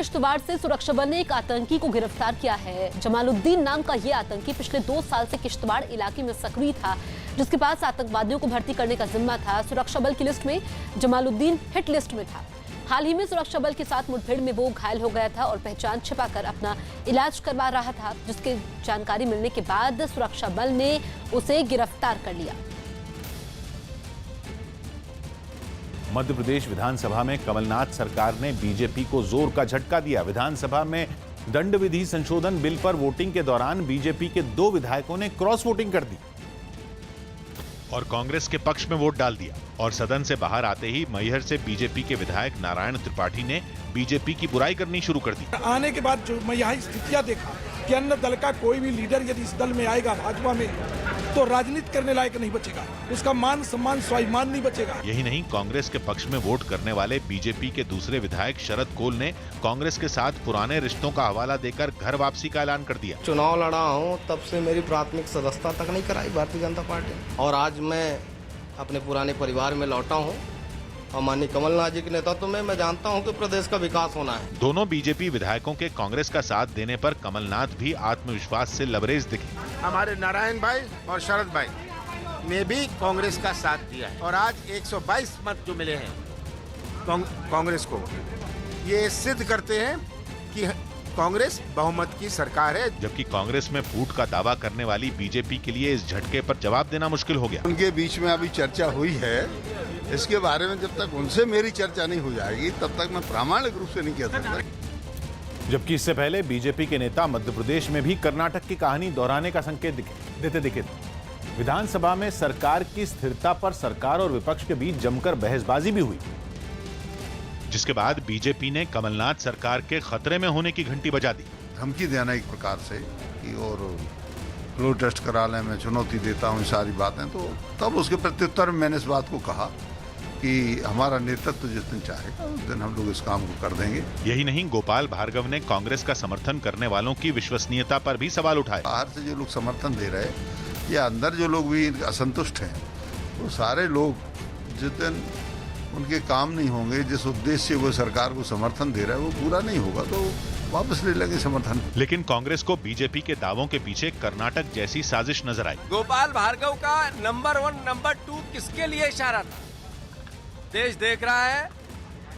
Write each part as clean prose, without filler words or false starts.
किश्तवाड़ से सुरक्षा बल ने एक आतंकी को गिरफ्तार किया है। जमालुद्दीन नाम का यह आतंकी पिछले 2 साल से किश्तवाड़ इलाके में सक्रिय था, जिसके पास आतंकवादियों को भर्ती करने का जिम्मा था। सुरक्षा बल की लिस्ट में जमालुद्दीन हिट लिस्ट में था। हाल ही में सुरक्षा बल के साथ मुठभेड़ में वो घायल हो गया था और पहचान छिपाकर अपना इलाज करवा रहा था, जिसकी जानकारी मिलने के बाद सुरक्षा बल ने उसे गिरफ्तार कर लिया। मध्य प्रदेश विधानसभा में कमलनाथ सरकार ने बीजेपी को जोर का झटका दिया। विधानसभा में दंड विधि संशोधन बिल पर वोटिंग के दौरान बीजेपी के 2 विधायकों ने क्रॉस वोटिंग कर दी और कांग्रेस के पक्ष में वोट डाल दिया। और सदन से बाहर आते ही मैहर से बीजेपी के विधायक नारायण त्रिपाठी ने बीजेपी की बुराई करनी शुरू कर दी। आने के बाद जो मैं यहाँ स्थितियां देखा कि अन्य दल का कोई भी लीडर यदि इस दल में आएगा भाजपा में, तो राजनीति करने लायक नहीं बचेगा, उसका मान सम्मान स्वाभिमान नहीं बचेगा। यही नहीं, कांग्रेस के पक्ष में वोट करने वाले बीजेपी के दूसरे विधायक शरद कोल ने कांग्रेस के साथ पुराने रिश्तों का हवाला देकर घर वापसी का ऐलान कर दिया। चुनाव लड़ा हूँ तब से मेरी प्राथमिक सदस्यता तक नहीं कराई भारतीय जनता पार्टी, और आज मैं अपने पुराने परिवार में लौटा हूँ और माननीय कमलनाथ जी के नेतृत्व में मैं जानता हूं कि प्रदेश का विकास होना है। दोनों बीजेपी विधायकों के कांग्रेस का साथ देने पर कमलनाथ भी आत्मविश्वास से लबरेज दिखे। हमारे नारायण भाई और शरद भाई ने भी कांग्रेस का साथ दिया है और आज 122 मत जो मिले हैं कांग्रेस को, ये सिद्ध करते हैं कि कांग्रेस बहुमत की सरकार है। जबकि कांग्रेस में फूट का दावा करने वाली बीजेपी के लिए इस झटके पर जवाब देना मुश्किल हो गया। उनके बीच में अभी चर्चा हुई है, इसके बारे में जब तक उनसे मेरी चर्चा नहीं हो जाएगी तब तक मैं प्रामाणिक रूप से नहीं कह सकता। जबकि इससे पहले बीजेपी के नेता मध्य प्रदेश में भी कर्नाटक की कहानी दोहराने का संकेत देते दिखे थे। विधानसभा में सरकार की स्थिरता पर सरकार और विपक्ष के बीच जमकर बहसबाजी भी हुई, जिसके बाद बीजेपी ने कमलनाथ सरकार के खतरे में होने की घंटी बजा दी। धमकी देना एक प्रकार से कि और फ्लो टेस्ट कराने में चुनौती देता हूँ, सारी बातें। तो तब उसके प्रत्युत्तर में मैंने इस बात को कहा कि हमारा नेतृत्व जिस दिन चाहेगा उस दिन हम लोग इस काम को कर देंगे। यही नहीं, गोपाल भार्गव ने कांग्रेस का समर्थन करने वालों की विश्वसनीयता पर भी सवाल उठाए। बाहर से जो लोग समर्थन दे रहे हैं या अंदर जो लोग भी असंतुष्ट हैं, वो सारे लोग जिस दिन उनके काम नहीं होंगे, जिस उद्देश्य से वो सरकार को समर्थन दे रहा है वो पूरा नहीं होगा, तो वापस ले लेंगे समर्थन। लेकिन कांग्रेस को बीजेपी के दावों के पीछे कर्नाटक जैसी साजिश नजर आई। गोपाल भार्गव का नंबर 1 नंबर 2 किसके लिए इशारा था? देश देख रहा है,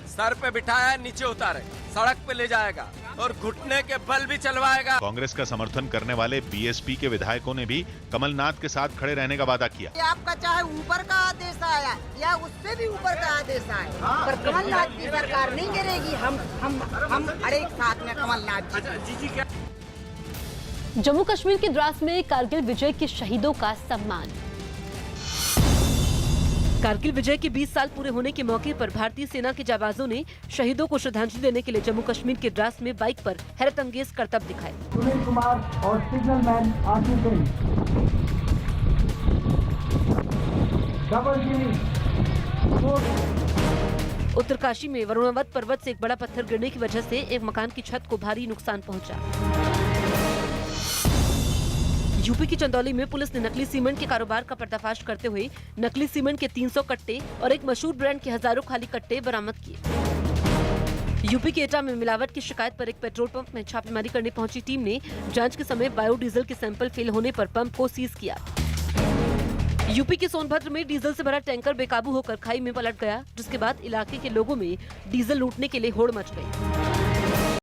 सर पे बिठाया नीचे उतारे, सड़क पे ले जाएगा और घुटने के बल भी चलवाएगा। कांग्रेस का समर्थन करने वाले बीएसपी के विधायकों ने भी कमलनाथ के साथ खड़े रहने का वादा किया। आपका चाहे ऊपर का आदेश आया या उससे भी ऊपर का आदेश आया, पर कमलनाथ की सरकार नहीं गिरेगी। हम हर एक साथ में कमलनाथ जी। जम्मू कश्मीर के द्रास में कारगिल विजय के शहीदों का सम्मान। कारगिल विजय के 20 साल पूरे होने के मौके पर भारतीय सेना के जाबाजों ने शहीदों को श्रद्धांजलि देने के लिए जम्मू कश्मीर के द्रास में बाइक पर हैरत अंगेज करतब दिखाए। सुनील कुमार और सिग्नल मैन आशीष सिंह, उत्तरकाशी में वरुणावत पर्वत से एक बड़ा पत्थर गिरने की वजह से एक मकान की छत को भारी नुकसान पहुंचा। यूपी की चंदौली में पुलिस ने नकली सीमेंट के कारोबार का पर्दाफाश करते हुए नकली सीमेंट के 300 कट्टे और एक मशहूर ब्रांड के हजारों खाली कट्टे बरामद किए। यूपी के एटा में मिलावट की शिकायत पर एक पेट्रोल पंप में छापेमारी करने पहुंची टीम ने जांच के समय बायोडीजल के सैंपल फेल होने पर पंप को सीज किया। यूपी के सोनभद्र में डीजल से भरा टैंकर बेकाबू होकर खाई में पलट गया, जिसके बाद इलाके के लोगों में डीजल लूटने के लिए होड़ मच गई।